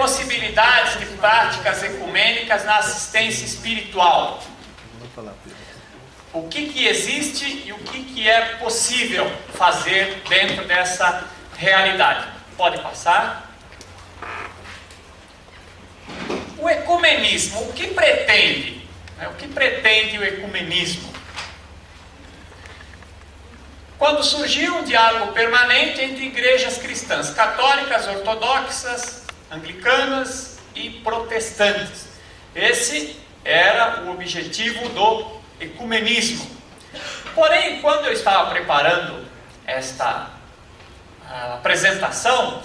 possibilidades de práticas ecumênicas na assistência espiritual. O que existe e o que é possível fazer dentro dessa realidade. Pode passar. O ecumenismo, o que pretende? O que pretende o ecumenismo? Quando surgiu um diálogo permanente entre igrejas cristãs, católicas, ortodoxas, anglicanas e protestantes. Esse era o objetivo do ecumenismo. Porém, quando eu estava preparando esta apresentação,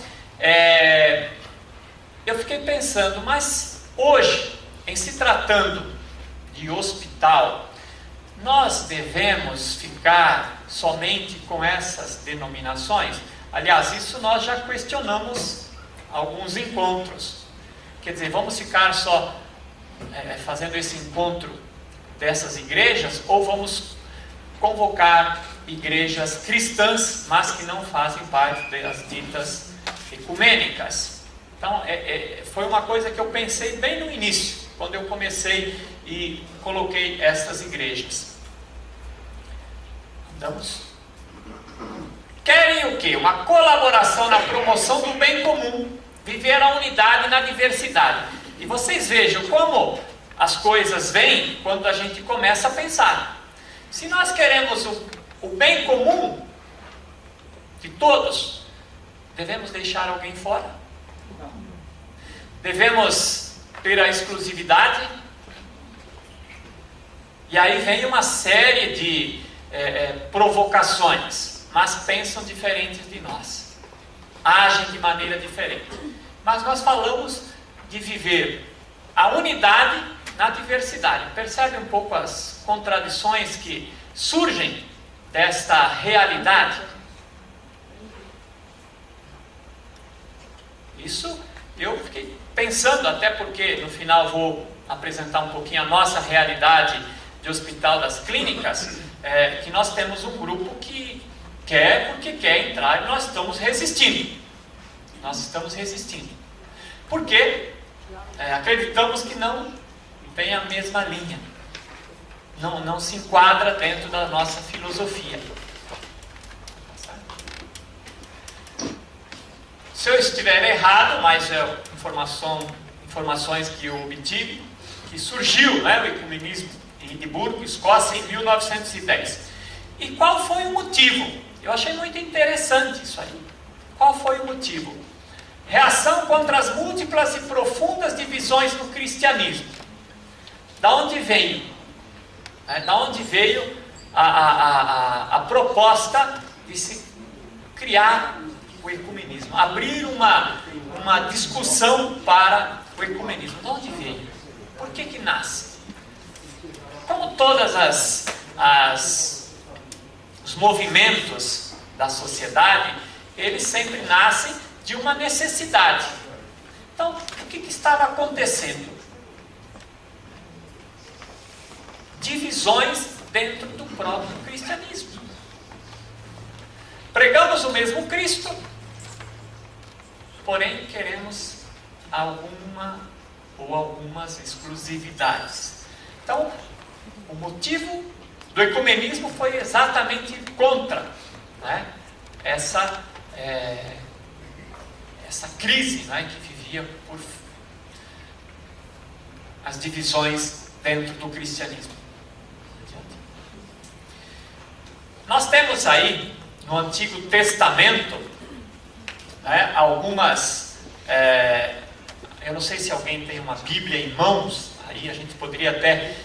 eu fiquei pensando, mas hoje, em se tratando de hospital, nós devemos ficar somente com essas denominações? Aliás, isso nós já questionamos alguns encontros. Quer dizer, vamos ficar só fazendo esse encontro dessas igrejas, ou vamos convocar igrejas cristãs, mas que não fazem parte das ditas ecumênicas? Então, foi uma coisa que eu pensei bem no início, quando eu comecei e coloquei estas igrejas. Vamos? Querem o quê? Uma colaboração na promoção do bem comum, viver a unidade na diversidade. E vocês vejam como as coisas vêm quando a gente começa a pensar. Se nós queremos o bem comum de todos, devemos deixar alguém fora? Devemos ter a exclusividade? E aí vem uma série de provocações, mas pensam diferentes de nós, agem de maneira diferente. Mas nós falamos de viver a unidade na diversidade. Percebe um pouco as contradições que surgem desta realidade? Isso eu fiquei pensando, até porque no final vou apresentar um pouquinho a nossa realidade de Hospital das Clínicas, que nós temos um grupo que quer porque quer entrar e nós estamos resistindo. Nós estamos resistindo. Porque acreditamos que não tem a mesma linha. Não se enquadra dentro da nossa filosofia. Se eu estiver errado, mas informações que eu obtive, que surgiu o ecumenismo em Edimburgo, Escócia, em 1910. E qual foi o motivo? Eu achei muito interessante isso aí. Qual foi o motivo? Reação contra as múltiplas e profundas divisões no cristianismo. Da onde veio? Da onde veio a proposta de se criar o ecumenismo? Abrir uma discussão para o ecumenismo. De onde veio? Por que nasce? Como todas os movimentos da sociedade, eles sempre nascem de uma necessidade. Então, o que estava acontecendo? Divisões dentro do próprio cristianismo. Pregamos o mesmo Cristo, porém queremos algumas exclusividades. Então, o motivo do ecumenismo foi exatamente contra essa crise que vivia por as divisões dentro do cristianismo. Nós temos aí no Antigo Testamento algumas, eu não sei se alguém tem uma Bíblia em mãos, aí a gente poderia até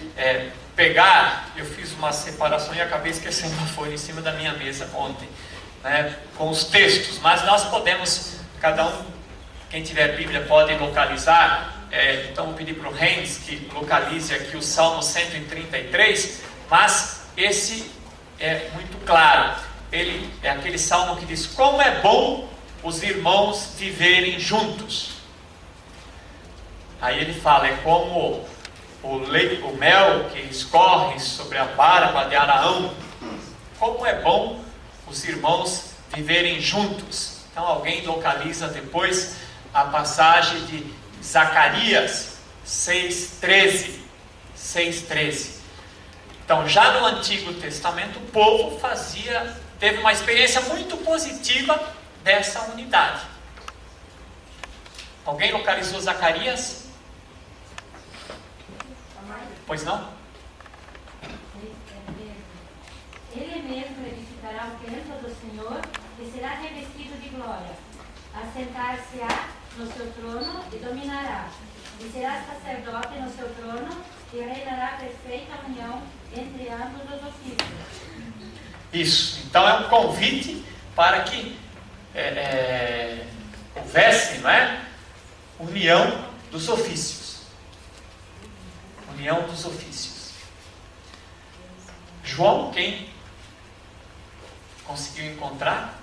pegar. Eu fiz uma separação e acabei esquecendo a folha em cima da minha mesa ontem, com os textos, mas nós podemos, cada um, quem tiver Bíblia pode localizar. Então vou pedir para o Renz que localize aqui o Salmo 133, mas esse é muito claro. Ele é aquele salmo que diz: como é bom os irmãos viverem juntos. Aí ele fala, é como o mel que escorre sobre a barba de Araão. Como é bom os irmãos viverem juntos. Então alguém localiza depois a passagem de Zacarias 6,13. 6,13. Então, já no Antigo Testamento, o povo teve uma experiência muito positiva dessa unidade. Alguém localizou Zacarias? Pois não? Ele mesmo edificará o templo do Senhor e será revestido de glória. Assentar-se-á no seu trono e dominará. E será sacerdote no seu trono e reinará perfeita união entre ambos os ofícios. Isso. Então é um convite para que houvesse, não é? União dos ofícios. União dos ofícios. João, quem conseguiu encontrar?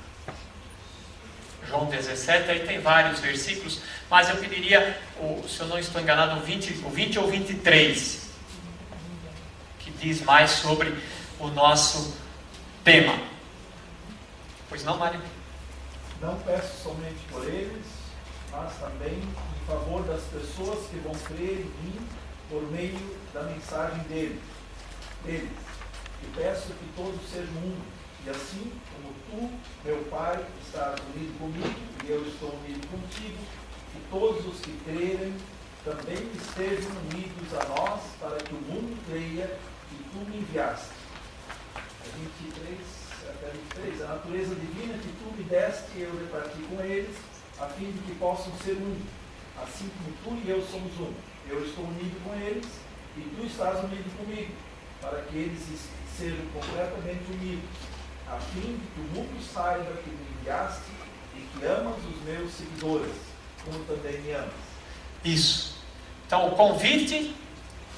João 17, aí tem vários versículos, mas eu pediria, se eu não estou enganado, o 20 ou 23, que diz mais sobre o nosso tema. Pois não, Mário? Não peço somente por eles, mas também em favor das pessoas que vão crer em mim por meio da mensagem deles. E peço que todos sejam um, e assim como tu, meu Pai, estás unido comigo e eu estou unido contigo, que todos os que crerem também estejam unidos a nós, para que o mundo creia que tu me enviaste. 23 até 23. A natureza divina que tu me deste, eu reparti com eles, a fim de que possam ser um, assim como tu e eu somos um. Eu estou unido com eles e tu estás unido comigo, para que eles sejam completamente unidos, a fim de que o mundo saiba que me enviaste e que amas os meus seguidores, como também me amas. Isso. Então o convite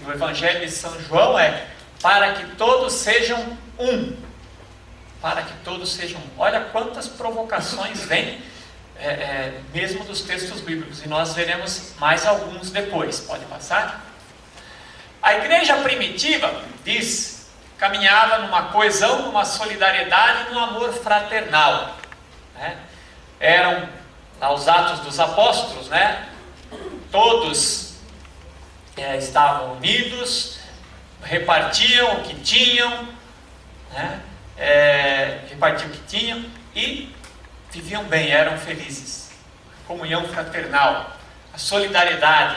do Evangelho de São João é para que todos sejam um. Para que todos sejam um. Olha quantas provocações vêm mesmo dos textos bíblicos, e nós veremos mais alguns depois. Pode passar? A igreja primitiva, diz, caminhava numa coesão, numa solidariedade, num amor fraternal, né? Eram os Atos dos Apóstolos, né? Todos estavam unidos, repartiam o que tinham, né? Repartiam o que tinham e viviam bem, eram felizes. A comunhão fraternal, a solidariedade,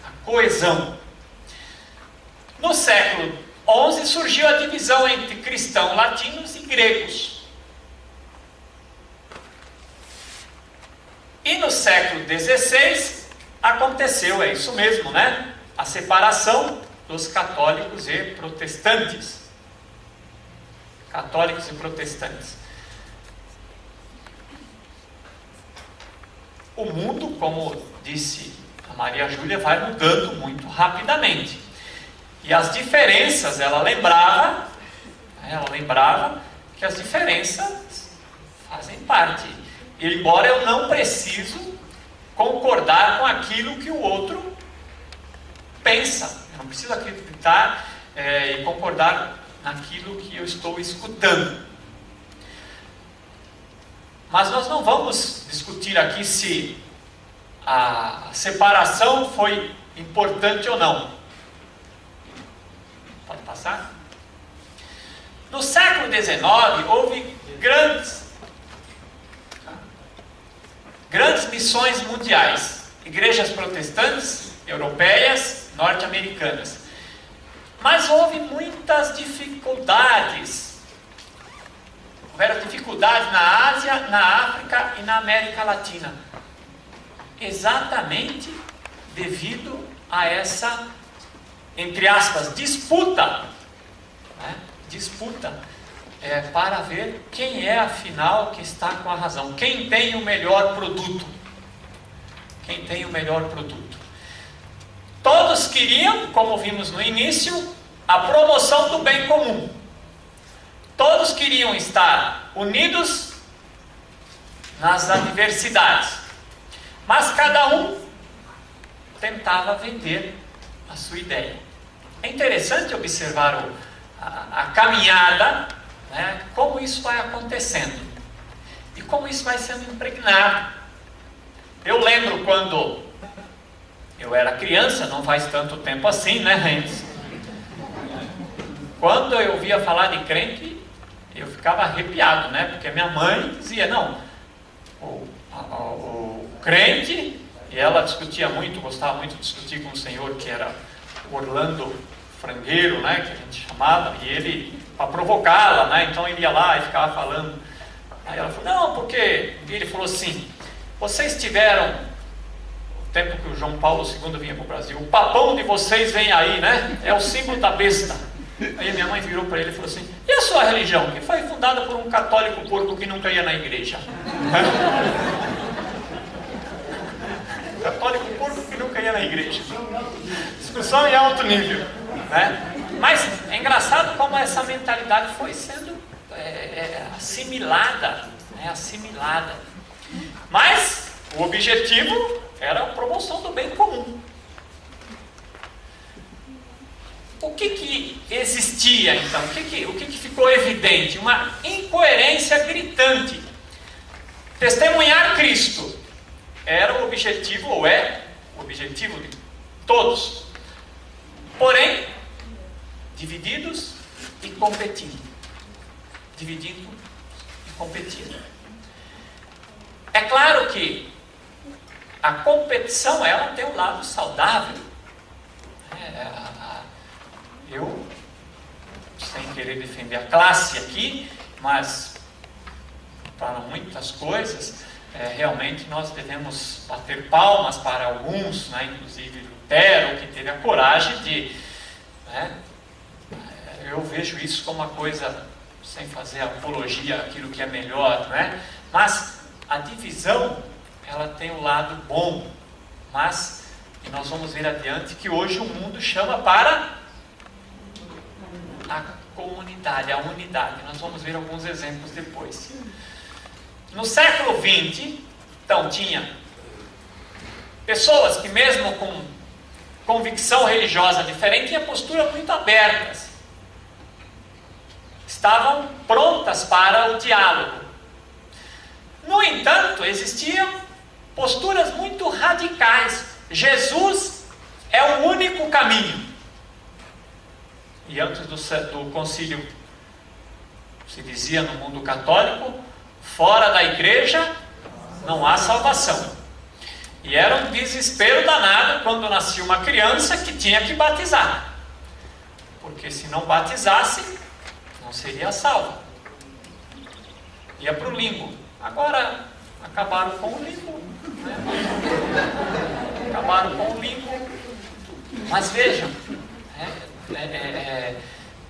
a coesão. No século XI surgiu a divisão entre cristãos latinos e gregos. E no século XVI aconteceu, é isso mesmo, né? A separação dos católicos e protestantes. Católicos e protestantes. O mundo, como disse a Maria Júlia, vai mudando muito rapidamente. E as diferenças, ela lembrava que as diferenças fazem parte. Embora eu não preciso concordar com aquilo que o outro pensa. Eu não preciso acreditar e concordar naquilo que eu estou escutando. Mas nós não vamos discutir aqui se a separação foi importante ou não. Pode passar? No século XIX houve grandes missões mundiais, igrejas protestantes, europeias, norte-americanas. Mas houve muitas dificuldades. Houveram dificuldades na Ásia, na África e na América Latina. Exatamente devido a essa, entre aspas, disputa. Né? Disputa para ver quem é afinal que está com a razão. Quem tem o melhor produto. Quem tem o melhor produto. Todos queriam, como vimos no início, a promoção do bem comum. Todos queriam estar unidos nas adversidades. Mas cada um tentava vender a sua ideia. É interessante observar a caminhada, né, como isso vai acontecendo. E como isso vai sendo impregnado. Eu lembro quando Eu era criança, não faz tanto tempo assim, né, gente? Quando eu via falar de crente, eu ficava arrepiado, né? Porque minha mãe dizia, não, o crente, e ela discutia muito, gostava muito de discutir com o senhor, que era Orlando Frangueiro, né? Que a gente chamava, e ele, para provocá-la, né? Então ele ia lá e ficava falando. Aí ela falou, não, porque ele falou assim, vocês tiveram, o tempo que o João Paulo II vinha para o Brasil, o papão de vocês vem aí, né? É o símbolo da besta. Aí a minha mãe virou para ele e falou assim, e a sua religião? Que foi fundada por um católico porco que nunca ia na igreja. Católico porco que nunca ia na igreja. Discussão em alto nível, né? Mas é engraçado como essa mentalidade foi sendo assimilada, né? Assimilada. Mas o objetivo era a promoção do bem comum. O que existia então? O que ficou evidente? Uma incoerência gritante. Testemunhar Cristo era o objetivo, ou é o objetivo de todos. Porém, divididos e competindo. Dividindo e competindo. É claro que a competição, ela tem um lado saudável. Eu, sem querer defender a classe aqui, mas para muitas coisas, realmente nós devemos bater palmas para alguns, né, inclusive Lutero, que teve a coragem de... Né, eu vejo isso como uma coisa, sem fazer apologia àquilo que é melhor, né, mas a divisão, ela tem um lado bom, mas e nós vamos ver adiante que hoje o mundo chama para a comunidade, a unidade. Nós vamos ver alguns exemplos depois. No século XX, então, tinha pessoas que mesmo com convicção religiosa diferente, tinham posturas muito abertas. Estavam prontas para o diálogo. No entanto, existiam posturas muito radicais. Jesus é o único caminho. E antes do concílio, se dizia no mundo católico, fora da igreja não há salvação. E era um desespero danado quando nascia uma criança que tinha que batizar. Porque se não batizasse, não seria salvo. Ia para o limbo. Agora acabaram com o limbo. Né? Acabaram com o limbo. Mas vejam,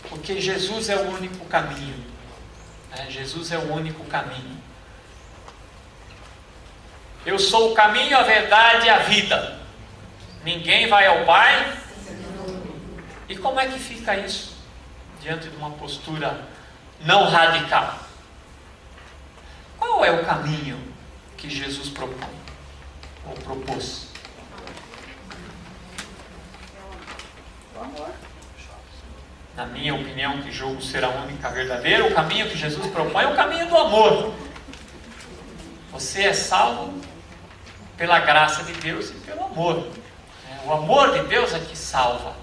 porque Jesus é o único caminho. Jesus é o único caminho. Eu sou o caminho, a verdade e a vida. Ninguém vai ao Pai. E como é que fica isso diante de uma postura não radical? Qual é o caminho que Jesus propõe ou propôs? Na minha opinião, que julgo ser a única verdadeira, o caminho que Jesus propõe é o caminho do amor. Você é salvo pela graça de Deus e pelo amor. O amor de Deus é que salva.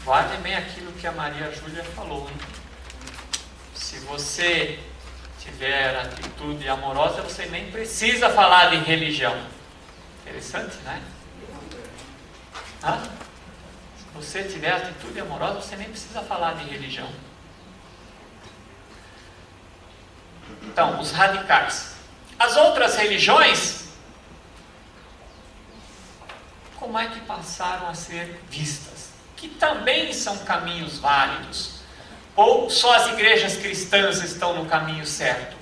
Guardem bem aquilo que a Maria Júlia falou, hein? Se você tiver atitude amorosa, você nem precisa falar de religião. Interessante, né? Se você tiver atitude amorosa, você nem precisa falar de religião. Então, os radicais. As outras religiões, como é que passaram a ser vistas? Que também são caminhos válidos. Ou só as igrejas cristãs estão no caminho certo?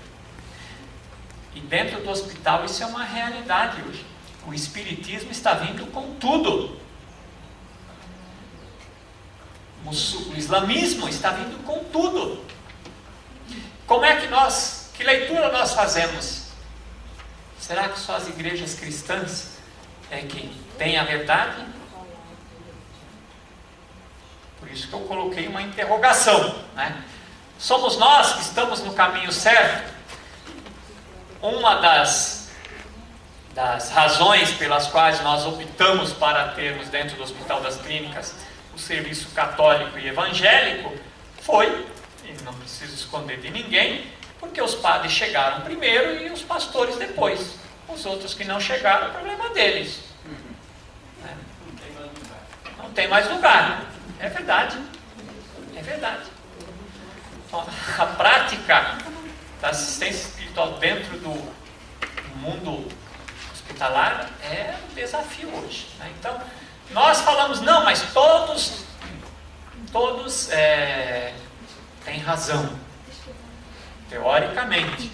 E dentro do hospital isso é uma realidade hoje. O espiritismo está vindo com tudo. O islamismo está vindo com tudo. Como é que leitura nós fazemos? Será que só as igrejas cristãs é que têm a verdade? Por isso que eu coloquei uma interrogação, né? Somos nós que estamos no caminho certo? Uma das das razões pelas quais nós optamos para termos dentro do Hospital das Clínicas o serviço católico e evangélico foi, e não preciso esconder de ninguém, porque os padres chegaram primeiro e os pastores depois. Os outros que não chegaram, o problema deles. Não tem mais lugar. É verdade. É verdade. Então, a prática da assistência espiritual dentro do mundo hospitalar é um desafio hoje. Então, nós falamos, não, mas todos têm razão. Teoricamente.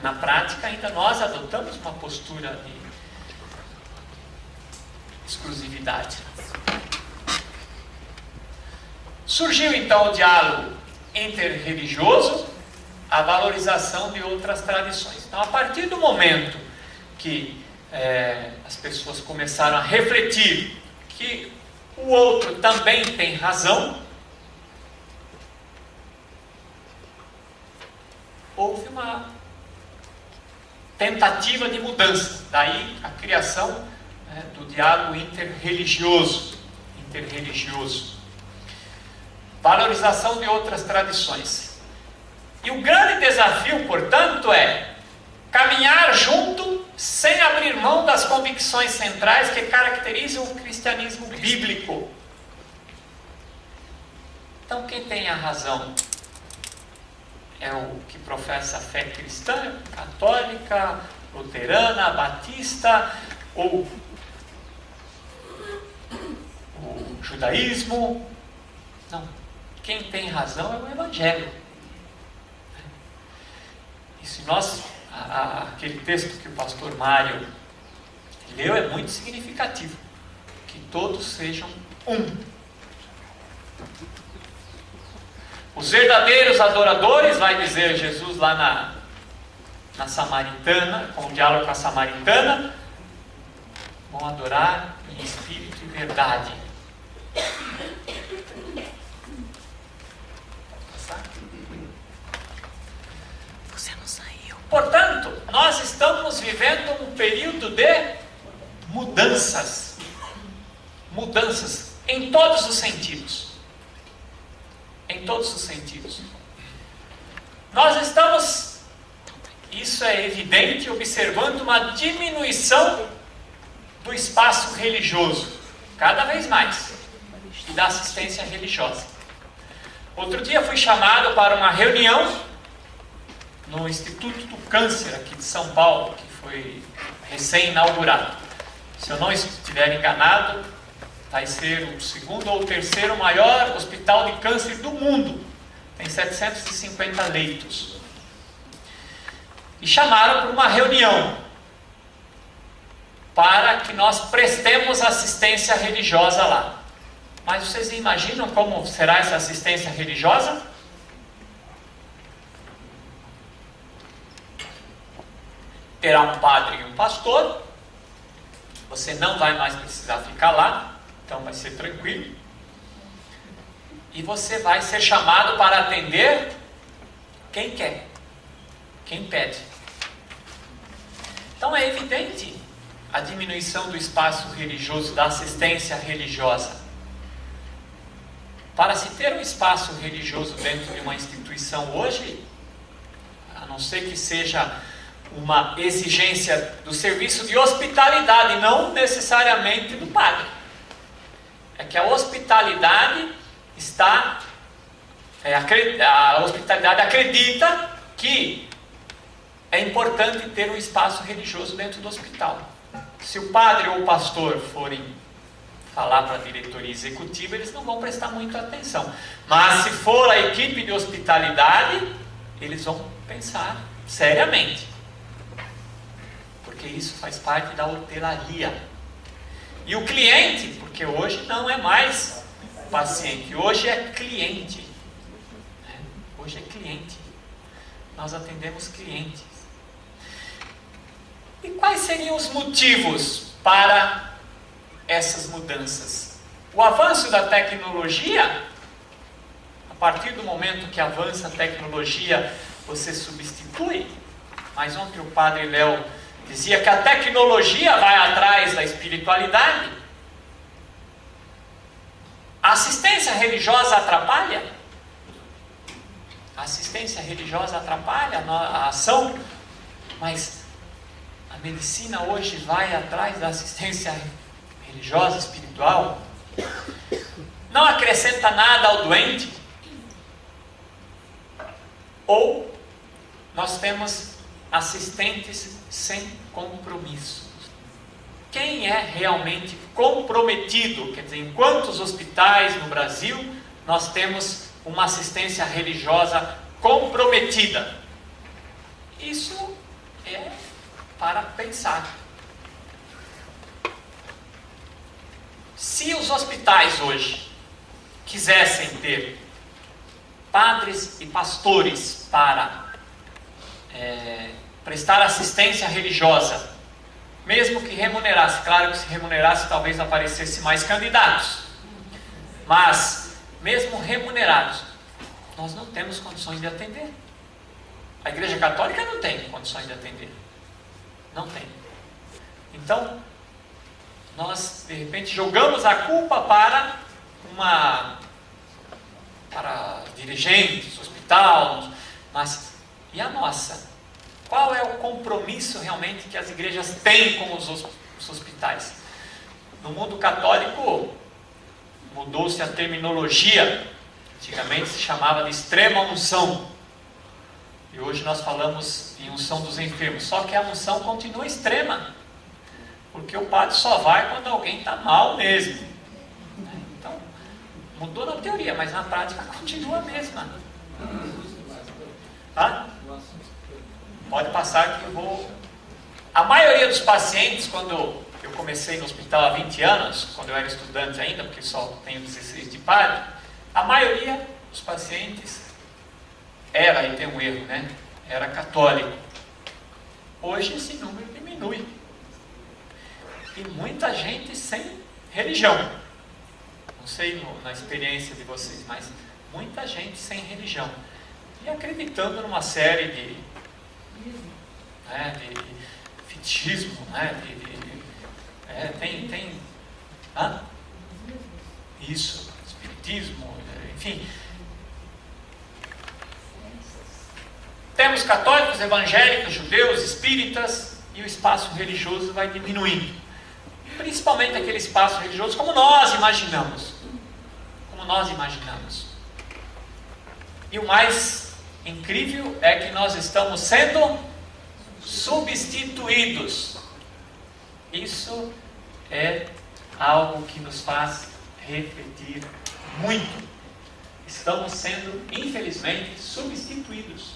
Na prática, ainda nós adotamos uma postura de exclusividade. Surgiu então o diálogo interreligioso, a valorização de outras tradições. Então, a partir do momento que as pessoas começaram a refletir que o outro também tem razão, houve uma tentativa de mudança. Daí a criação do diálogo interreligioso. Valorização de outras tradições. E o grande desafio, portanto, é caminhar junto sem abrir mão das convicções centrais que caracterizam o cristianismo bíblico. Então, quem tem a razão é o que professa a fé cristã, católica, luterana, batista, ou o judaísmo. Não. Quem tem razão é o Evangelho. E se nós, aquele texto que o pastor Mário leu é muito significativo. Que todos sejam um. Os verdadeiros adoradores, vai dizer Jesus lá na Samaritana, com o diálogo com a Samaritana, vão adorar em espírito e verdade. Você não saiu. Portanto, nós estamos vivendo um período de mudanças. Mudanças em todos os sentidos. Em todos os sentidos. Nós estamos, isso é evidente, observando uma diminuição do espaço religioso, cada vez mais, e da assistência religiosa. Outro dia fui chamado para uma reunião no Instituto do Câncer, aqui de São Paulo, que foi recém-inaugurado. Se eu não estiver enganado, vai ser o segundo ou terceiro maior hospital de câncer do mundo. Tem 750 leitos. E chamaram para uma reunião para que nós prestemos assistência religiosa lá. Mas vocês imaginam como será essa assistência religiosa? Terá um padre e um pastor. Você não vai mais precisar ficar lá. Então vai ser tranquilo. E você vai ser chamado para atender quem quer, quem pede. Então é evidente a diminuição do espaço religioso, da assistência religiosa. Para se ter um espaço religioso dentro de uma instituição hoje, a não ser que seja uma exigência do serviço de hospitalidade, não necessariamente do padre. É que a hospitalidade a hospitalidade acredita que é importante ter um espaço religioso dentro do hospital. Se o padre ou o pastor forem falar para a diretoria executiva, eles não vão prestar muita atenção. Mas se for a equipe de hospitalidade, eles vão pensar seriamente. Porque isso faz parte da hotelaria. E o cliente, porque hoje não é mais paciente, hoje é cliente. Hoje é cliente. Nós atendemos clientes. E quais seriam os motivos para essas mudanças? O avanço da tecnologia, a partir do momento que avança a tecnologia, você substitui. Mas ontem o padre Léo Dizia que a tecnologia vai atrás da espiritualidade. A assistência religiosa atrapalha? A assistência religiosa atrapalha a ação, mas a medicina hoje vai atrás da assistência religiosa, espiritual. Não acrescenta nada ao doente. Ou nós temos assistentes sem compromisso. Quem é realmente comprometido? Quer dizer, em quantos hospitais no Brasil nós temos uma assistência religiosa comprometida? Isso é para pensar. Se os hospitais hoje quisessem ter padres e pastores para prestar assistência religiosa, mesmo que remunerasse, claro que se remunerasse talvez aparecesse mais candidatos, mas mesmo remunerados, nós não temos condições de atender. A Igreja Católica não tem condições de atender, não tem. Então nós de repente jogamos a culpa para dirigentes, hospital, mas e a nossa? Qual é o compromisso realmente que as igrejas têm com os hospitais? No mundo católico, mudou-se a terminologia. Antigamente se chamava de extrema unção. E hoje nós falamos em unção dos enfermos. Só que a unção continua extrema. Porque o padre só vai quando alguém está mal mesmo. Então, mudou na teoria, mas na prática continua a mesma. Tá? Pode passar que eu vou... A maioria dos pacientes, quando eu comecei no hospital há 20 anos, quando eu era estudante ainda, porque só tenho 16 de padre, a maioria dos pacientes era, e tem um erro, né? Era católico. Hoje esse número diminui. E muita gente sem religião. Não sei na experiência de vocês, mas muita gente sem religião. E acreditando numa série de fitismo, tem isso, espiritismo, enfim. Temos católicos, evangélicos, judeus, espíritas, e o espaço religioso vai diminuindo. Principalmente aquele espaço religioso como nós imaginamos. Como nós imaginamos. E o mais incrível é que nós estamos sendo substituídos. Isso é algo que nos faz refletir muito. Estamos sendo, infelizmente, substituídos.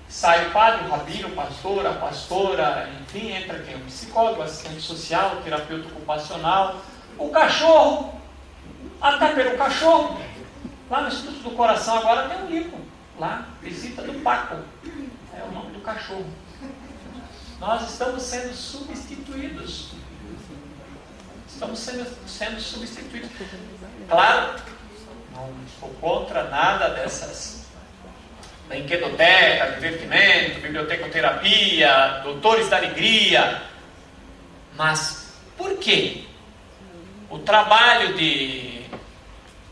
Sai o padre, o rabino, o pastor, a pastora, enfim, entra quem? O psicólogo, assistente social, o terapeuta ocupacional, o cachorro, até pelo cachorro. Lá no Instituto do Coração agora tem um livro, lá, Visita do Paco, é o nome do cachorro. Nós estamos sendo substituídos. Estamos sendo substituídos. Claro, não sou contra nada dessas brinquedoteca, divertimento, bibliotecoterapia, doutores da alegria. Mas por quê? O trabalho de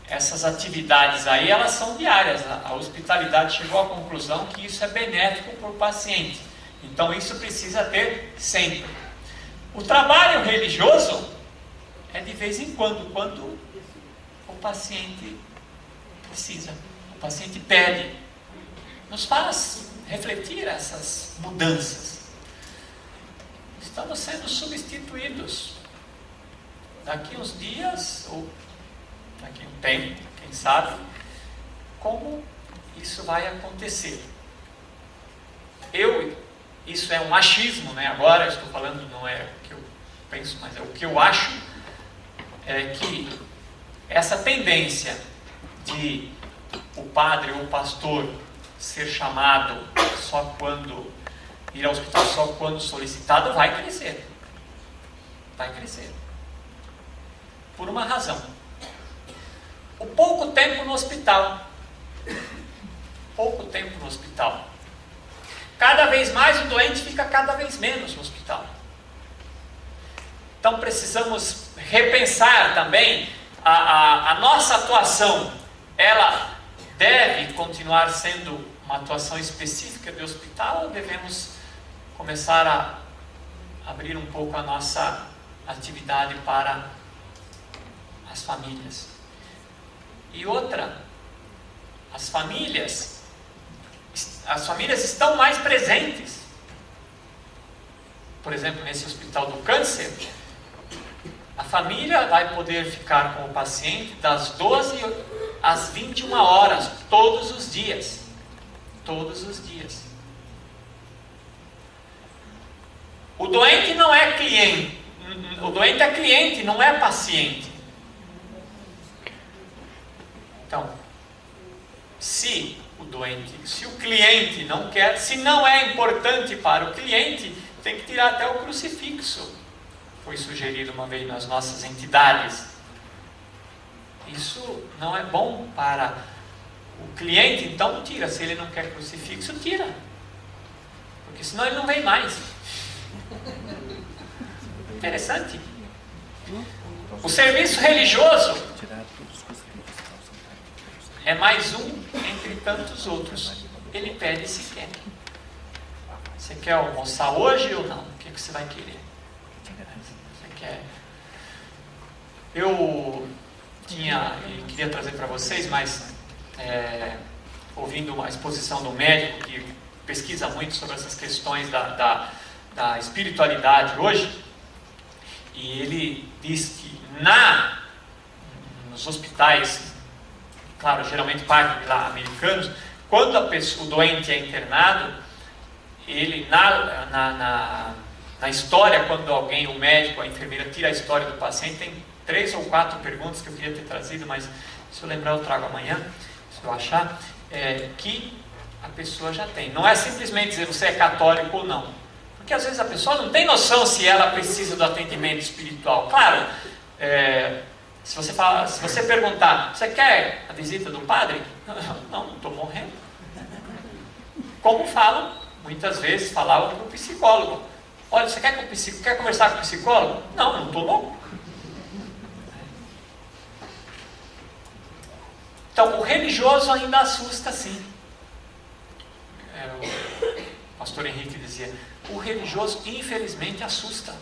essas atividades aí, elas são diárias. A hospitalidade chegou à conclusão que isso é benéfico para o paciente. Então isso precisa ter sempre. O trabalho religioso é de vez em quando o paciente precisa, o paciente pede. Nos faz refletir essas mudanças. Estamos sendo substituídos. Daqui uns dias, ou daqui um tempo, quem sabe, como isso vai acontecer. Isso é um achismo, né? Agora estou falando, não é o que eu penso, mas é o que eu acho, é que essa tendência de o padre ou o pastor ser chamado só quando, ir ao hospital só quando solicitado, vai crescer. Vai crescer. Por uma razão. O pouco tempo no hospital. Pouco tempo no hospital. Cada vez mais o doente fica cada vez menos no hospital. Então precisamos repensar também a nossa atuação. Ela deve continuar sendo uma atuação específica de hospital ou devemos começar a abrir um pouco a nossa atividade para as famílias? E outra, as famílias estão mais presentes. Por exemplo, nesse hospital do câncer, a família vai poder ficar com o paciente das 12 às 21 horas, todos os dias. Todos os dias. O doente não é cliente. O doente é cliente, não é paciente. Então, se o cliente não quer, se não é importante para o cliente, tem que tirar até o crucifixo. Foi sugerido uma vez nas nossas entidades. Isso não é bom para o cliente, então tira. Se ele não quer crucifixo, tira. Porque senão ele não vem mais. Interessante. O serviço religioso é mais um entre tantos outros. Ele pede se quer. Você quer almoçar hoje ou não? O que você vai querer? Você quer? Eu queria trazer para vocês, mas ouvindo uma exposição do médico que pesquisa muito sobre essas questões da espiritualidade hoje, e ele diz que nos hospitais, claro, geralmente partem lá americanos, quando o doente é internado, ele na história, quando o médico, a enfermeira tira a história do paciente, tem 3 ou 4 perguntas que eu queria ter trazido, mas se eu lembrar eu trago amanhã, se eu achar, que a pessoa já tem. Não é simplesmente dizer você é católico ou não. Porque às vezes a pessoa não tem noção se ela precisa do atendimento espiritual. Claro, se você perguntar, você quer a visita do padre? Não estou morrendo. Como muitas vezes falavam para o psicólogo. Olha, você quer conversar com o psicólogo? Não estou louco. Então, o religioso ainda assusta, sim. O pastor Henrique dizia, o religioso infelizmente assusta.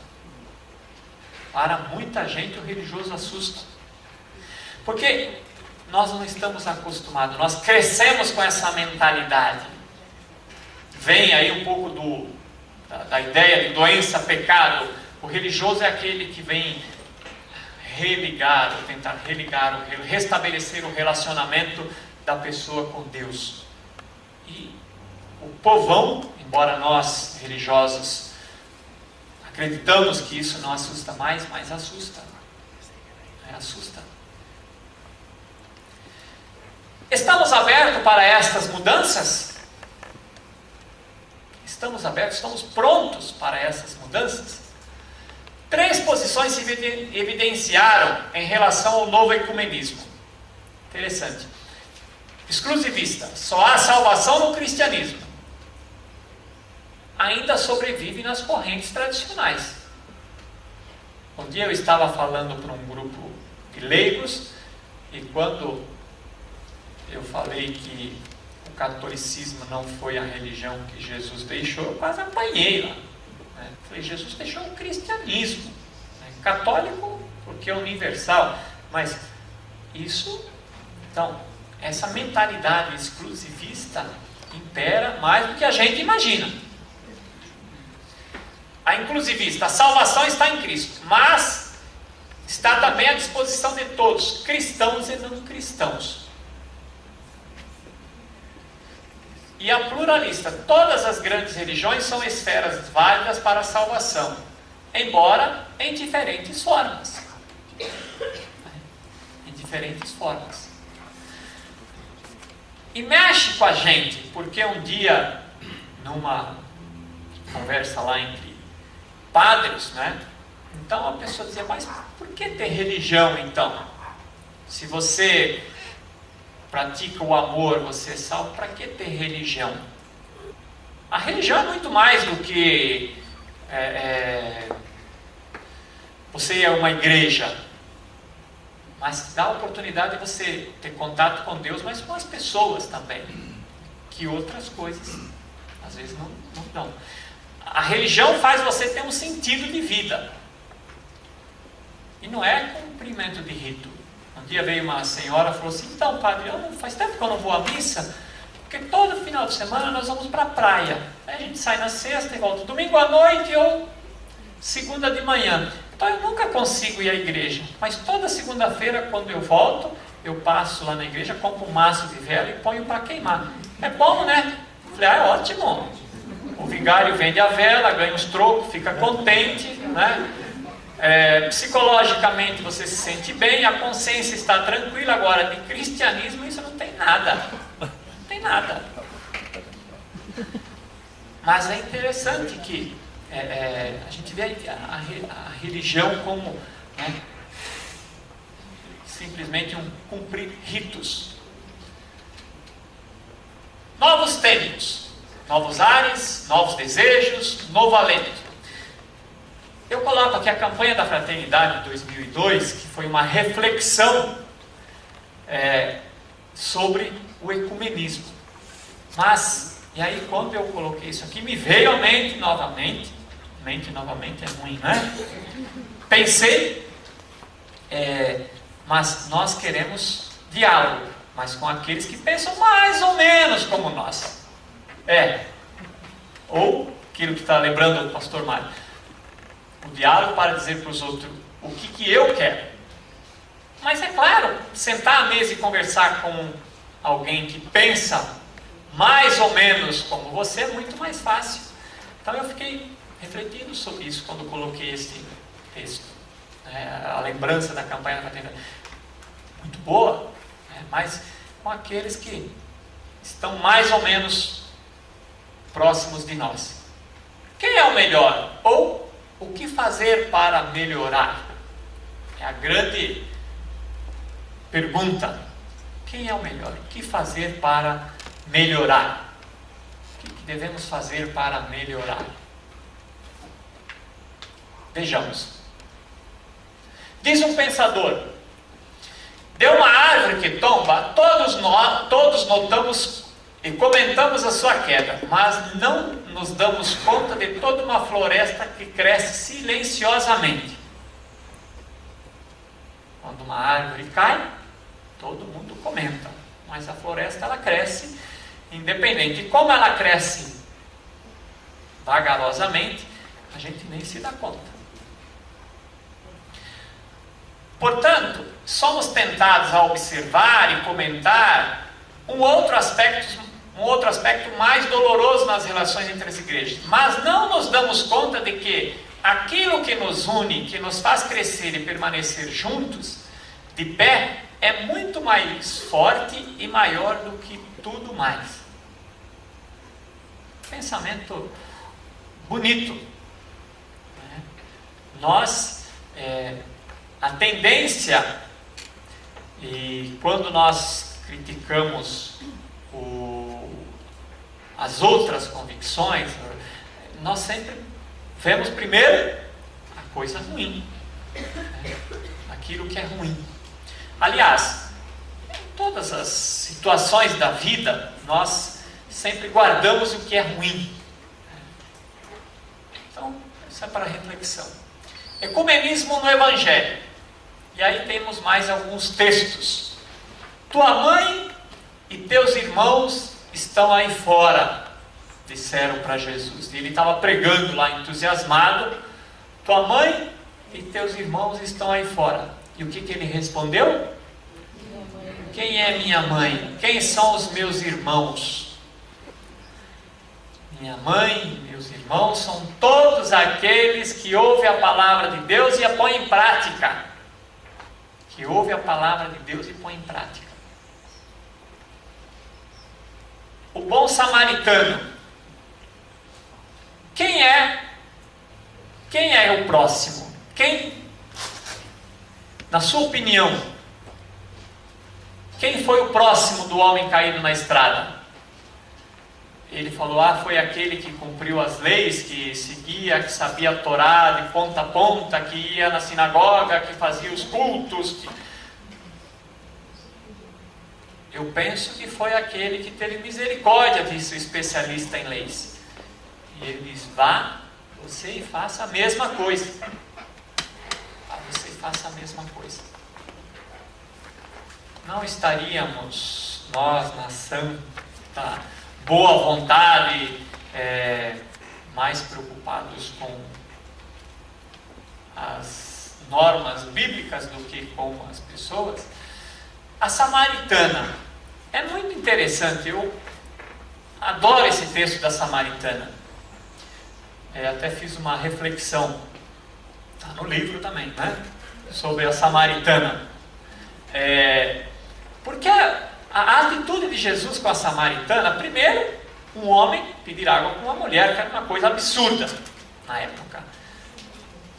Para muita gente o religioso assusta. Porque nós não estamos acostumados, nós crescemos com essa mentalidade. Vem aí um pouco da ideia de doença, pecado. O religioso é aquele que vem tentar restabelecer o relacionamento da pessoa com Deus. E o povão, embora nós religiosos acreditamos que isso não assusta mais, mas assusta. Assusta. Estamos abertos para estas mudanças? Estamos abertos, estamos prontos para essas mudanças? 3 posições se evidenciaram em relação ao novo ecumenismo. Interessante. Exclusivista. Só há salvação no cristianismo. Ainda sobrevive nas correntes tradicionais. Um dia eu estava falando para um grupo de leigos, e quando eu falei que o catolicismo não foi a religião que Jesus deixou, eu quase apanhei lá. Falei, Jesus deixou o cristianismo. Católico, porque é universal. Mas isso, então, essa mentalidade exclusivista impera mais do que a gente imagina. A inclusivista, a salvação está em Cristo, mas está também à disposição de todos, cristãos e não cristãos. E a pluralista, todas as grandes religiões são esferas válidas para a salvação, embora em diferentes formas. Em diferentes formas. E mexe com a gente, porque um dia, numa conversa lá entre padres, então a pessoa dizia, mas por que ter religião então? Se você pratica o amor, você é salvo, para que ter religião? A religião é muito mais do que você é uma igreja, mas dá a oportunidade de você ter contato com Deus, mas com as pessoas também, que outras coisas às vezes não dão. A religião faz você ter um sentido de vida, e não é cumprimento de rito. Um dia veio uma senhora e falou assim: então padre, faz tempo que eu não vou à missa, porque todo final de semana nós vamos para a praia. Aí a gente sai na sexta e volta domingo à noite ou segunda de manhã. Então eu nunca consigo ir à igreja, mas toda segunda-feira, quando eu volto, eu passo lá na igreja, compro um maço de vela e ponho para queimar. É bom, né? Eu falei: é ótimo. O vigário vende a vela, ganha uns trocos, fica contente, né? Psicologicamente você se sente bem, a consciência está tranquila. Agora, de cristianismo isso não tem nada. Não tem nada. Mas é interessante que a gente vê a religião como, né, simplesmente um cumprir ritos. Novos tempos, novos ares, novos desejos, novo alento. Eu coloco aqui a campanha da Fraternidade de 2002, que foi uma reflexão sobre o ecumenismo. Mas, e aí quando eu coloquei isso aqui, me veio à mente novamente é ruim, né? Pensei, mas nós queremos diálogo, mas com aqueles que pensam mais ou menos como nós. Ou aquilo que está lembrando o pastor Mário. O diálogo para dizer para os outros o que eu quero. Mas é claro, sentar à mesa e conversar com alguém que pensa mais ou menos como você é muito mais fácil. Então eu fiquei refletindo sobre isso quando coloquei esse texto. A lembrança da campanha da fraternidade. Muito boa, mas com aqueles que estão mais ou menos próximos de nós. Quem é o melhor? Ou o que fazer para melhorar? É a grande pergunta. Quem é o melhor? O que fazer para melhorar? O que devemos fazer para melhorar? Vejamos. Diz um pensador: de uma árvore que tomba, todos notamos e comentamos a sua queda, mas não nos damos conta de toda uma floresta que cresce silenciosamente. Quando uma árvore cai, todo mundo comenta, mas a floresta ela cresce independente. E como ela cresce vagarosamente, a gente nem se dá conta. Portanto, somos tentados a observar e comentar um outro aspecto mais doloroso nas relações entre as igrejas. Mas não nos damos conta de que aquilo que nos une, que nos faz crescer e permanecer juntos, de pé, é muito mais forte e maior do que tudo mais. Pensamento bonito. Nós, a tendência, e quando nós criticamos as outras convicções, nós sempre vemos primeiro a coisa ruim, aquilo que é ruim. Aliás, em todas as situações da vida, nós sempre guardamos o que é ruim. Então, isso é para reflexão. Ecumenismo no Evangelho. E aí temos mais alguns textos. Tua mãe e teus irmãos estão aí fora, disseram para Jesus. E ele estava pregando lá, entusiasmado. Tua mãe e teus irmãos estão aí fora. E o que ele respondeu? Quem é minha mãe? Quem são os meus irmãos? Minha mãe e meus irmãos são todos aqueles que ouvem a palavra de Deus e a põem em prática. Que ouvem a palavra de Deus e põem em prática. O bom samaritano. Quem é o próximo? Quem, na sua opinião, quem foi o próximo do homem caído na estrada? ele falou, foi aquele que cumpriu as leis, que seguia, que sabia a Torá de ponta a ponta, que ia na sinagoga, que fazia os cultos. Eu penso que foi aquele que teve misericórdia, disse o especialista em leis. E ele diz, vá, você e faça a mesma coisa. Vá, você e faça a mesma coisa. Não estaríamos nós, nação da boa vontade, mais preocupados com as normas bíblicas do que com as pessoas? A samaritana é muito interessante. Eu adoro esse texto da samaritana. Até fiz uma reflexão, está no livro também, né? Sobre a samaritana. Porque a atitude de Jesus com a samaritana, primeiro, um homem pedir água para uma mulher, que era uma coisa absurda na época.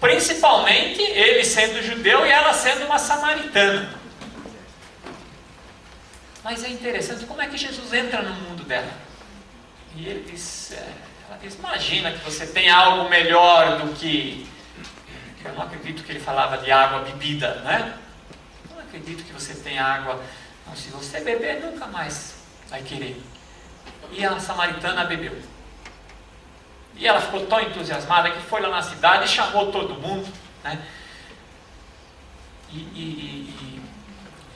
Principalmente ele sendo judeu e ela sendo uma samaritana. Mas é interessante como é que Jesus entra no mundo dela. E ele diz, ela diz, imagina que você tem algo melhor do que... Eu não acredito que ele falava de água bebida, né? Não acredito que você tenha água... Não, se você beber, nunca mais vai querer. E a samaritana bebeu. E ela ficou tão entusiasmada que foi lá na cidade e chamou todo mundo, né? E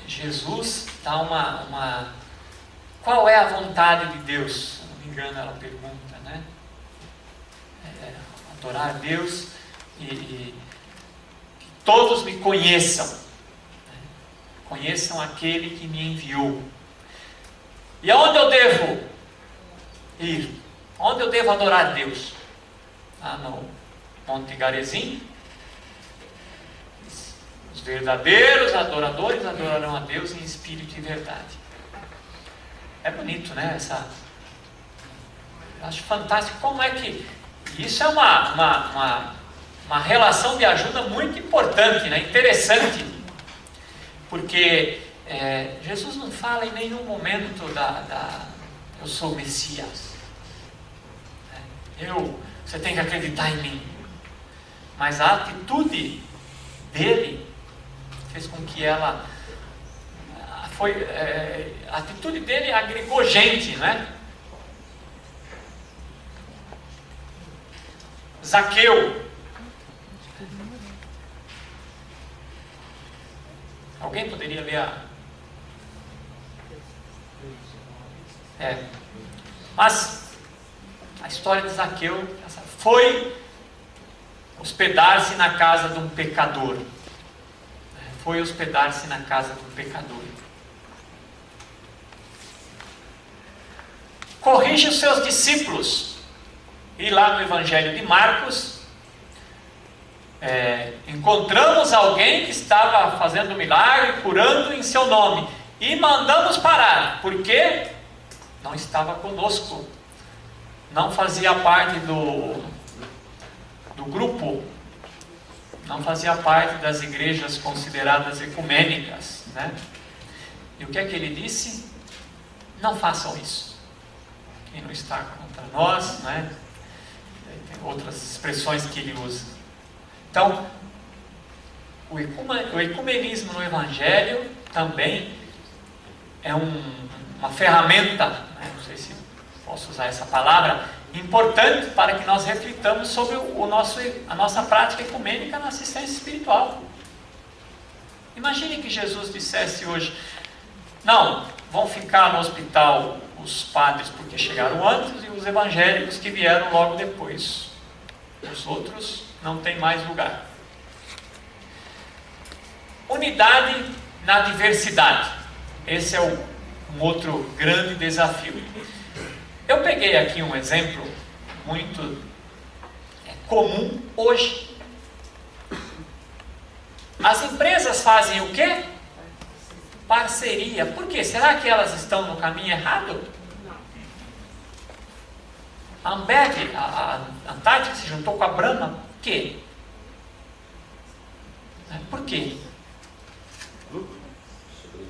Jesus dá uma... Qual é a vontade de Deus? Se não me engano, ela pergunta, né? Adorar a Deus e que todos me conheçam. Conheçam aquele que me enviou. E aonde eu devo ir? Onde eu devo adorar a Deus? No Monte Garizim. Os verdadeiros adoradores adorarão a Deus em espírito e verdade. É bonito, né? Eu acho fantástico. Como é que... Isso é uma relação de ajuda muito importante, né? Interessante. Porque Jesus não fala em nenhum momento eu sou o Messias. Você tem que acreditar em mim. Mas a atitude dele fez com que ela a atitude dele agregou gente, né? Zaqueu. Alguém poderia ler Mas a história de Zaqueu foi hospedar-se na casa de um pecador. Foi hospedar-se na casa de um pecador. Corrige os seus discípulos. E lá no Evangelho de Marcos, encontramos alguém que estava fazendo milagre, curando em seu nome, e mandamos parar, porque não estava conosco, não fazia parte do grupo, não fazia parte das igrejas consideradas ecumênicas, né? E o que é que ele disse? Não façam isso. Quem não está contra nós, né? Tem outras expressões que ele usa. Então, o ecumenismo no Evangelho também é uma ferramenta, né? Não sei se posso usar essa palavra, importante para que nós reflitamos sobre a nossa prática ecumênica na assistência espiritual. Imagine que Jesus dissesse hoje, não, vão ficar no hospital os padres porque chegaram antes e os evangélicos que vieram logo depois. Os outros não têm mais lugar. Unidade na diversidade. Esse é um outro grande desafio. Eu peguei aqui um exemplo muito comum hoje. As empresas fazem o quê? Parceria. Por quê? Será que elas estão no caminho errado? A Ambev, a Antártica se juntou com a Brahma. Por quê? Por quê?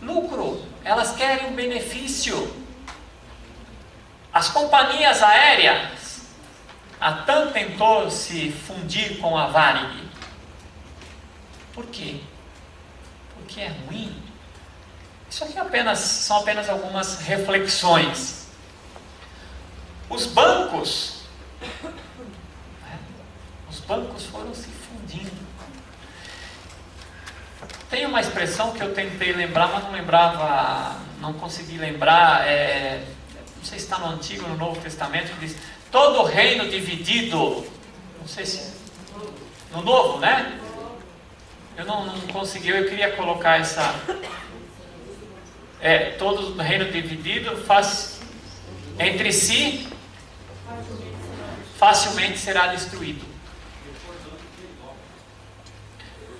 Lucro. Elas querem um benefício. As companhias aéreas, a TAM tentou se fundir com a Varig. Por quê? Porque é ruim. Isso aqui são apenas algumas reflexões. Os bancos foram se fundindo. Tem uma expressão que eu tentei lembrar, mas não consegui lembrar. Não sei se está no Antigo ou no Novo Testamento, que diz: todo reino dividido. Não sei se no Novo, né? Eu não consegui, eu queria colocar essa. Todo reino dividido faz entre si, facilmente será destruído.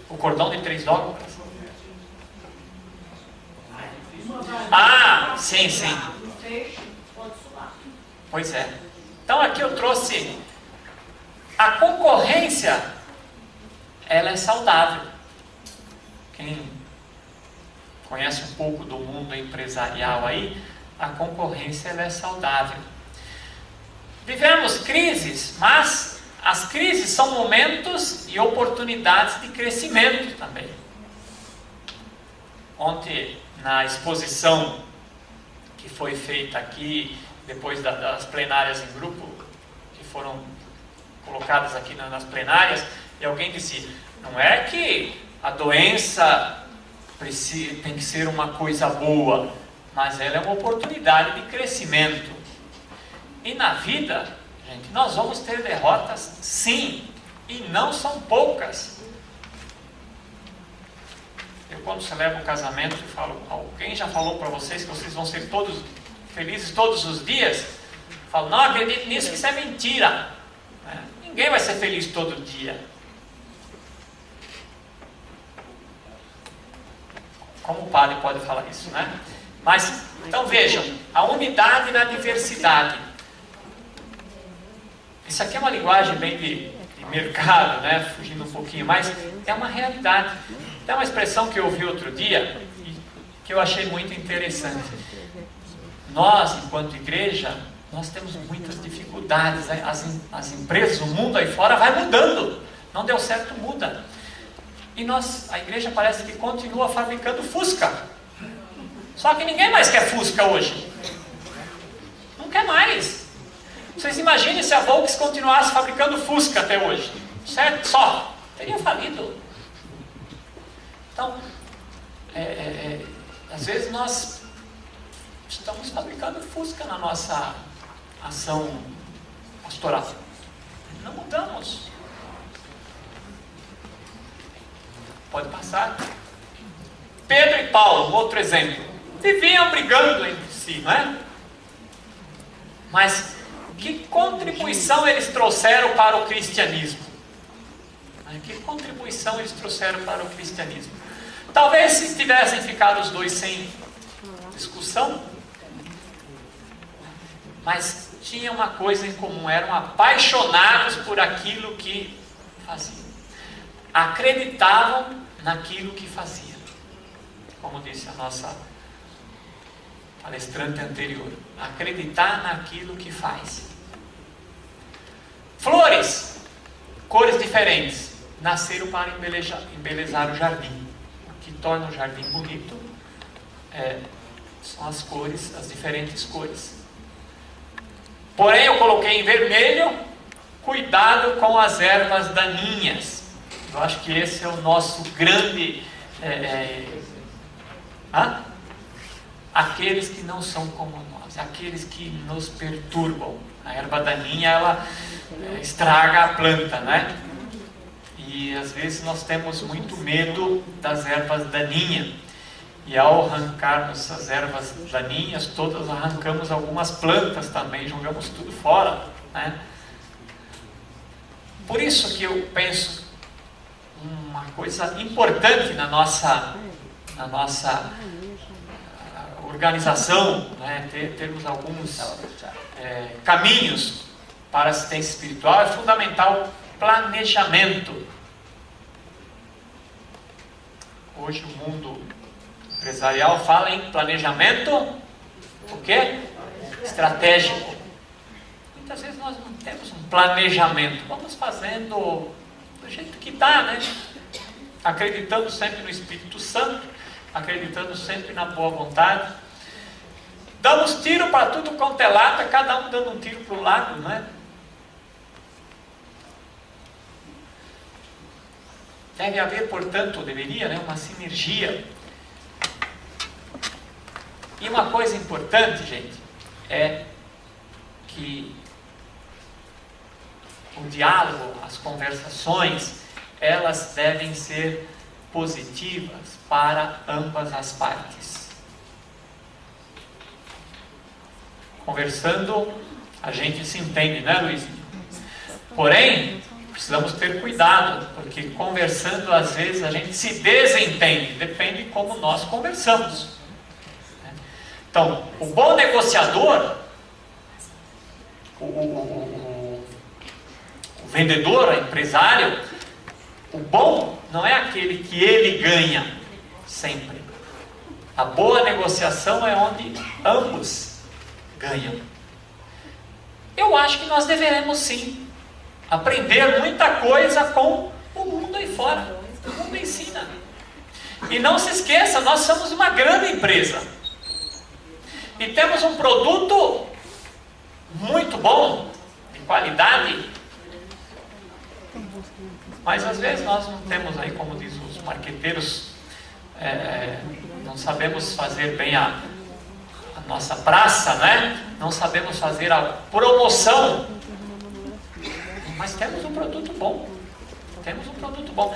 O cordão de 3 dólares? Ah, sim. Pois é. Então aqui eu trouxe a concorrência, ela é saudável. Quem conhece um pouco do mundo empresarial aí, a concorrência ela é saudável. Vivemos crises, mas as crises são momentos e oportunidades de crescimento também. Ontem, na exposição que foi feita aqui, depois das plenárias em grupo, que foram colocadas aqui nas plenárias, e alguém disse: não é que a doença tem que ser uma coisa boa, mas ela é uma oportunidade de crescimento. E na vida, gente, nós vamos ter derrotas, sim, e não são poucas. Eu, quando celebro um casamento, eu falo: alguém já falou para vocês que vocês vão ser todos felizes todos os dias? Eu falo: não acredito nisso, que isso é mentira. Ninguém vai ser feliz todo dia. Como o padre pode falar isso, né? Mas, então vejam, a unidade na diversidade. Isso aqui é uma linguagem bem de mercado, né? Fugindo um pouquinho, mas é uma realidade. Tem uma expressão que eu ouvi outro dia e que eu achei muito interessante. Nós, enquanto igreja, nós temos muitas dificuldades. As empresas, o mundo aí fora vai mudando. Não deu certo, muda. E a igreja parece que continua fabricando Fusca. Só que ninguém mais quer Fusca hoje. Não quer mais. Vocês imaginem se a Volkswagen continuasse fabricando Fusca até hoje. Certo? Só. Teria falido. Então, às vezes nós estamos fabricando Fusca na nossa ação pastoral. Não mudamos. Pode passar. Pedro e Paulo, outro exemplo. Viviam brigando entre si, não é? Mas que contribuição eles trouxeram para o cristianismo? Que contribuição eles trouxeram para o cristianismo? Talvez se tivessem ficado os dois sem discussão, mas tinham uma coisa em comum: eram apaixonados por aquilo que faziam. Acreditavam naquilo que fazia. Como disse a nossa palestrante anterior, acreditar naquilo que faz. Flores, cores diferentes, nasceram para embelezar o jardim. O que torna o jardim bonito são as cores, as diferentes cores. Porém, eu coloquei em vermelho: cuidado com as ervas daninhas. Eu acho que esse é o nosso grande... aqueles que não são como nós, aqueles que nos perturbam. A erva daninha, ela estraga a planta, né? E às vezes nós temos muito medo das ervas daninhas. E ao arrancarmos as ervas daninhas, todas arrancamos algumas plantas também, jogamos tudo fora, né? Por isso que eu penso uma coisa importante na nossa organização, né? Termos alguns caminhos para a assistência espiritual. É fundamental planejamento. Hoje o mundo empresarial fala em planejamento, o quê? Estratégico. muitas vezes nós não temos um planejamento. Vamos fazendo do jeito que dá, né? Acreditando sempre no Espírito Santo, acreditando sempre na boa vontade. Damos tiro para tudo quanto é lata, cada um dando um tiro para o lado, não é? Deve haver, portanto, deveria, né, uma sinergia. E uma coisa importante, gente, é que o diálogo, as conversações, elas devem ser positivas para ambas as partes. Conversando, a gente se entende, né, Luiz? Porém, precisamos ter cuidado, porque conversando, às vezes, a gente se desentende, depende de como nós conversamos. Então, o bom negociador, o vendedor, o empresário, o bom não é aquele que ele ganha sempre. A boa negociação é onde ambos ganham. Eu acho que nós deveremos sim aprender muita coisa com o mundo aí fora. O mundo ensina. E não se esqueça, nós somos uma grande empresa. E temos um produto muito bom, de qualidade. Mas às vezes nós não temos aí, como diz os marqueteiros, não sabemos fazer bem a nossa praça, né? Não sabemos fazer a promoção. Mas temos um produto bom. Temos um produto bom.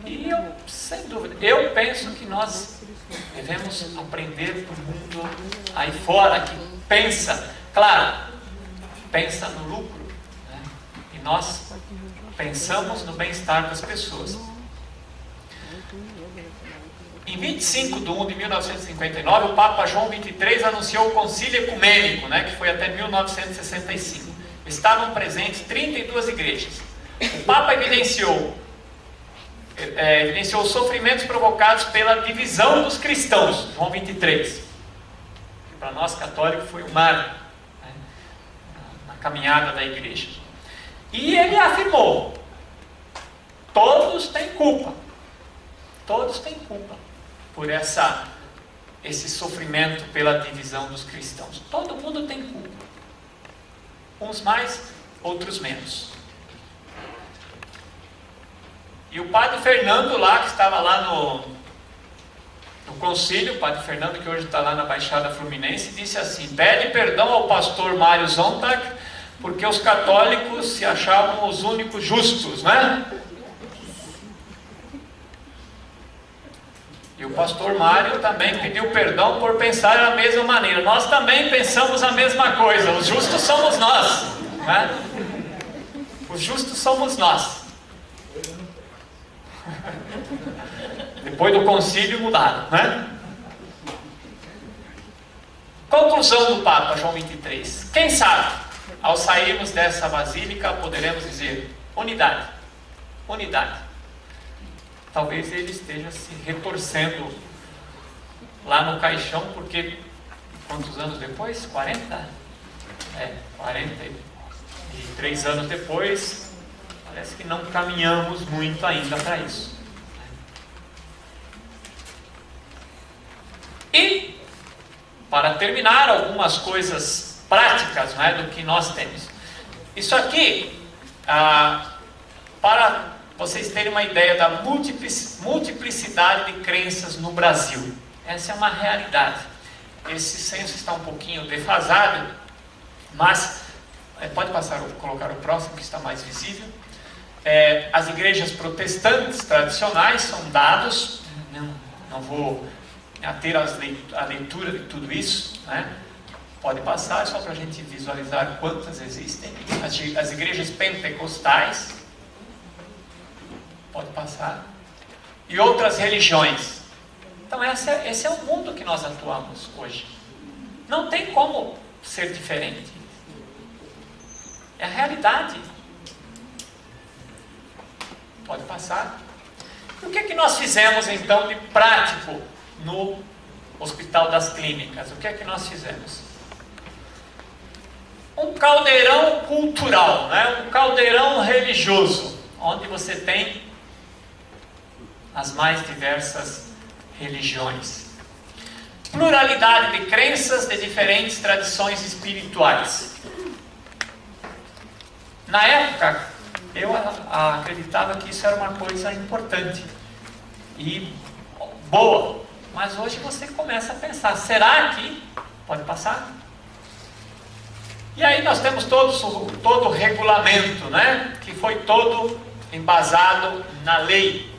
E eu, sem dúvida, eu penso que nós devemos aprender do mundo aí fora, que pensa, claro, pensa no lucro, né? E nós pensamos no bem-estar das pessoas. Em 25 de 1 de 1959, o Papa João XXIII anunciou o Concílio Ecumênico, né, que foi até 1965. Estavam presentes 32 igrejas. O Papa evidenciou os sofrimentos provocados pela divisão dos cristãos, João 23. Para nós católicos foi um marco, né, na caminhada da igreja. E ele afirmou: todos têm culpa. Todos têm culpa por esse sofrimento pela divisão dos cristãos. Todo mundo tem culpa. Uns mais, outros menos. E o padre Fernando lá, que estava lá no concílio, o padre Fernando, que hoje está lá na Baixada Fluminense, disse assim: pede perdão ao pastor Mário Zontak, porque os católicos se achavam os únicos justos, né? E o pastor Mário também pediu perdão por pensar da mesma maneira. Nós também pensamos a mesma coisa. Os justos somos nós, né? Os justos somos nós. Depois do concílio mudaram, né? Conclusão do Papa João XXIII. Quem sabe, ao sairmos dessa basílica, poderemos dizer: unidade, unidade. Talvez ele esteja se retorcendo lá no caixão, porque quantos anos depois? 40? 43 anos depois, parece que não caminhamos muito ainda para isso. E, para terminar, algumas coisas práticas, não é, do que nós temos. Isso aqui, para vocês terem uma ideia da multiplicidade de crenças no Brasil. Essa é uma realidade. Esse censo está um pouquinho defasado, mas pode colocar o próximo, que está mais visível. As igrejas protestantes tradicionais são dados, não vou ater a leitura de tudo isso, né? Pode passar, só para a gente visualizar quantas existem. As igrejas pentecostais, pode passar, e outras religiões. Então esse é o mundo que nós atuamos hoje. Não tem como ser diferente. É a realidade. Pode passar. E o que é que nós fizemos então de prático no Hospital das Clínicas? O que é que nós fizemos? um caldeirão cultural, né? Um caldeirão religioso, onde você tem as mais diversas religiões. Pluralidade de crenças de diferentes tradições espirituais. Na época, eu acreditava que isso era uma coisa importante e boa, mas hoje você começa a pensar, será que pode passar? E aí nós temos todo o regulamento, né? Que foi todo embasado na lei,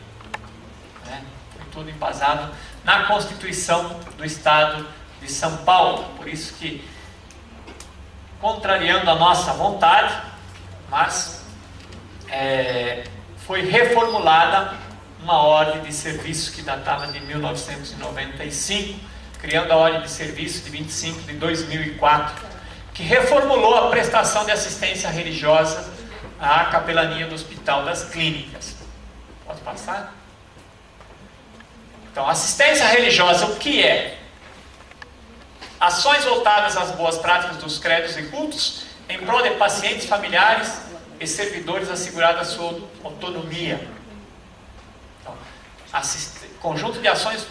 né? Foi tudo embasado na Constituição do Estado de São Paulo. Por isso que, contrariando a nossa vontade, mas foi reformulada uma ordem de serviço que datava de 1995, criando a ordem de serviço de 25 de 2004, que reformulou a prestação de assistência religiosa à capelania do Hospital das Clínicas. Pode passar? Então, assistência religiosa, o que é? Ações voltadas às boas práticas dos credos e cultos em prol de pacientes, familiares e servidores assegurada a sua autonomia. Então, conjunto de ações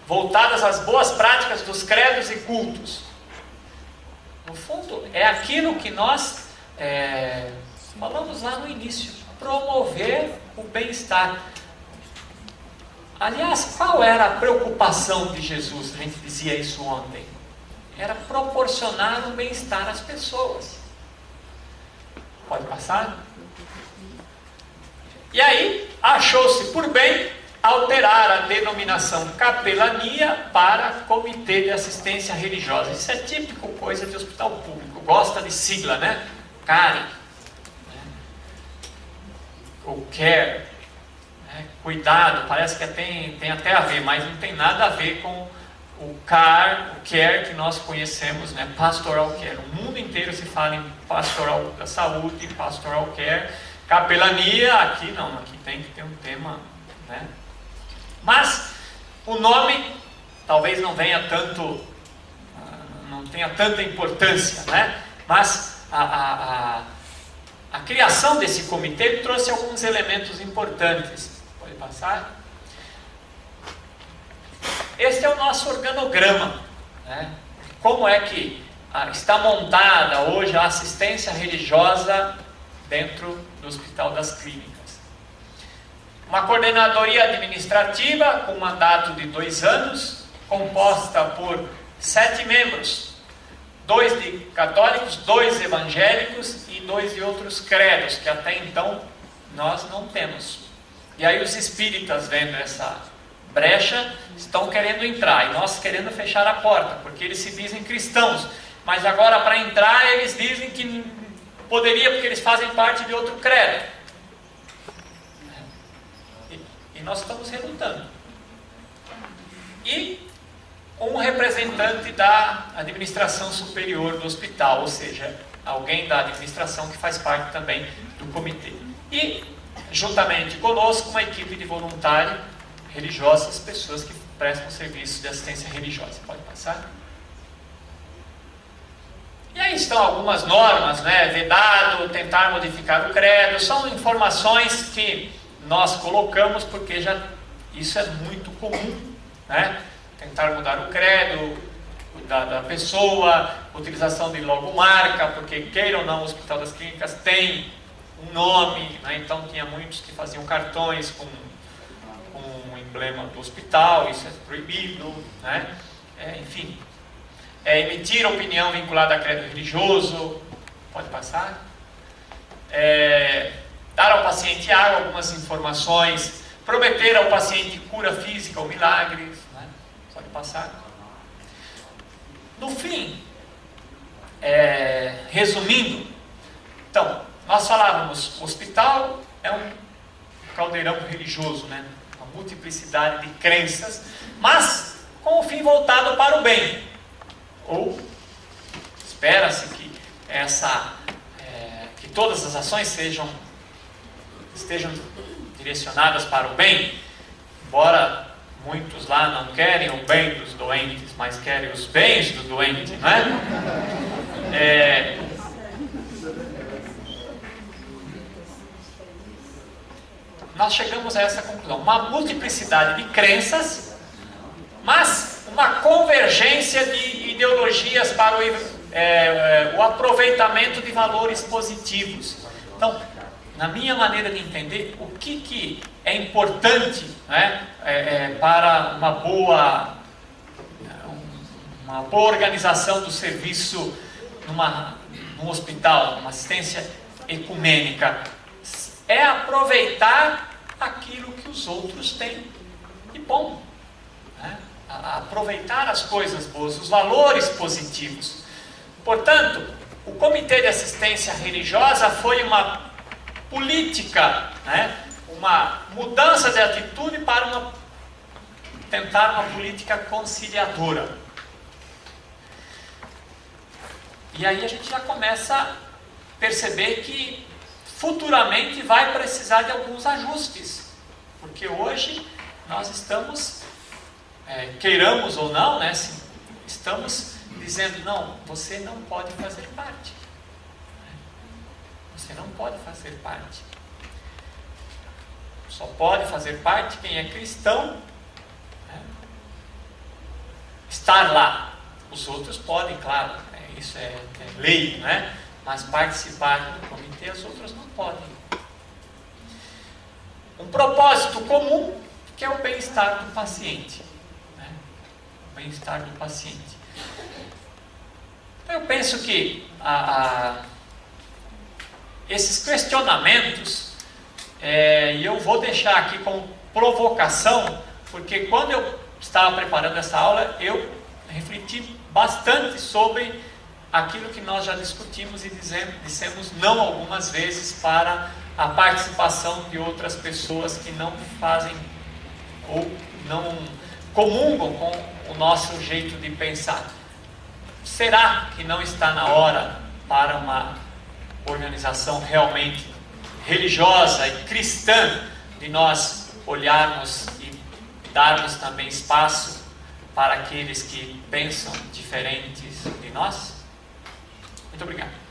voltadas às boas práticas dos credos e cultos. No fundo, é aquilo que nós falamos lá no início, promover o bem-estar. Aliás, qual era a preocupação de Jesus? A gente dizia isso ontem. Era proporcionar o bem-estar às pessoas. Pode passar? E aí, achou-se por bem alterar a denominação capelania para Comitê de Assistência Religiosa. Isso é típico coisa de hospital público. Gosta de sigla, né? CARE, né? Ou CARE, né? Cuidado, parece que tem até a ver, mas não tem nada a ver com o CARE que nós conhecemos, né? Pastoral Care. O mundo inteiro se fala em pastoral da saúde, pastoral care. Capelania, aqui não, aqui tem que ter um tema, né? Mas o nome talvez não tenha tanta importância, né? Mas a criação desse comitê trouxe alguns elementos importantes. Pode passar? Este é o nosso organograma, né? Como é que está montada hoje a assistência religiosa dentro do Hospital das Clínicas? Uma coordenadoria administrativa com mandato de 2 anos, composta por 7 membros, 2 de católicos, 2 evangélicos e 2 de outros credos, que até então nós não temos. E aí os espíritas, vendo essa brecha, estão querendo entrar, e nós querendo fechar a porta, porque eles se dizem cristãos, mas agora para entrar eles dizem que poderia, porque eles fazem parte de outro credo. E nós estamos relutando. E um representante da administração superior do hospital, ou seja, alguém da administração que faz parte também do comitê. E, juntamente conosco, uma equipe de voluntários religiosos, pessoas que prestam serviço de assistência religiosa. Pode passar? E aí estão algumas normas, né? Vedado, tentar modificar o credo, são informações que nós colocamos porque isso é muito comum, né? Tentar mudar o credo da pessoa, utilização de logomarca, porque queira ou não, o Hospital das Clínicas tem um nome, né? Então tinha muitos que faziam cartões com o emblema do hospital, isso é proibido, né? Enfim. Emitir opinião vinculada a credo religioso, pode passar. Dar ao paciente água, algumas informações, prometer ao paciente cura física ou milagres, né? Pode passar. No fim, resumindo, então, nós falávamos, o hospital é um caldeirão religioso, né? Uma multiplicidade de crenças, mas com o fim voltado para o bem. Ou espera-se que que todas as ações estejam direcionadas para o bem, embora muitos lá não querem o bem dos doentes, mas querem os bens do doente, não é? nós chegamos a essa conclusão. Uma multiplicidade de crenças, mas uma convergência de ideologias para o aproveitamento de valores positivos. Então, na minha maneira de entender, o que é importante, né, para uma boa organização do serviço num hospital, uma assistência ecumênica, é aproveitar aquilo que os outros têm de bom, né? Aproveitar as coisas boas, os valores positivos. Portanto, o Comitê de Assistência Religiosa foi uma política, né? Uma mudança de atitude para tentar uma política conciliadora. E aí a gente já começa a perceber que futuramente vai precisar de alguns ajustes, porque hoje nós estamos, queiramos ou não, né, estamos dizendo, não, você não pode fazer parte. Você não pode fazer parte. Só pode fazer parte quem é cristão, né, estar lá. Os outros podem, claro, isso é lei, né? Mas participar do comitê, os outros não podem. Um propósito comum, que é o bem-estar do paciente, né? O bem-estar do paciente. Eu penso que esses questionamentos, e eu vou deixar aqui como provocação, porque quando eu estava preparando essa aula, eu refleti bastante sobre aquilo que nós já discutimos e dissemos não algumas vezes para a participação de outras pessoas que não fazem ou não comungam com o nosso jeito de pensar. Será que não está na hora para uma organização realmente religiosa e cristã de nós olharmos e darmos também espaço para aqueles que pensam diferentes de nós? Muito obrigado.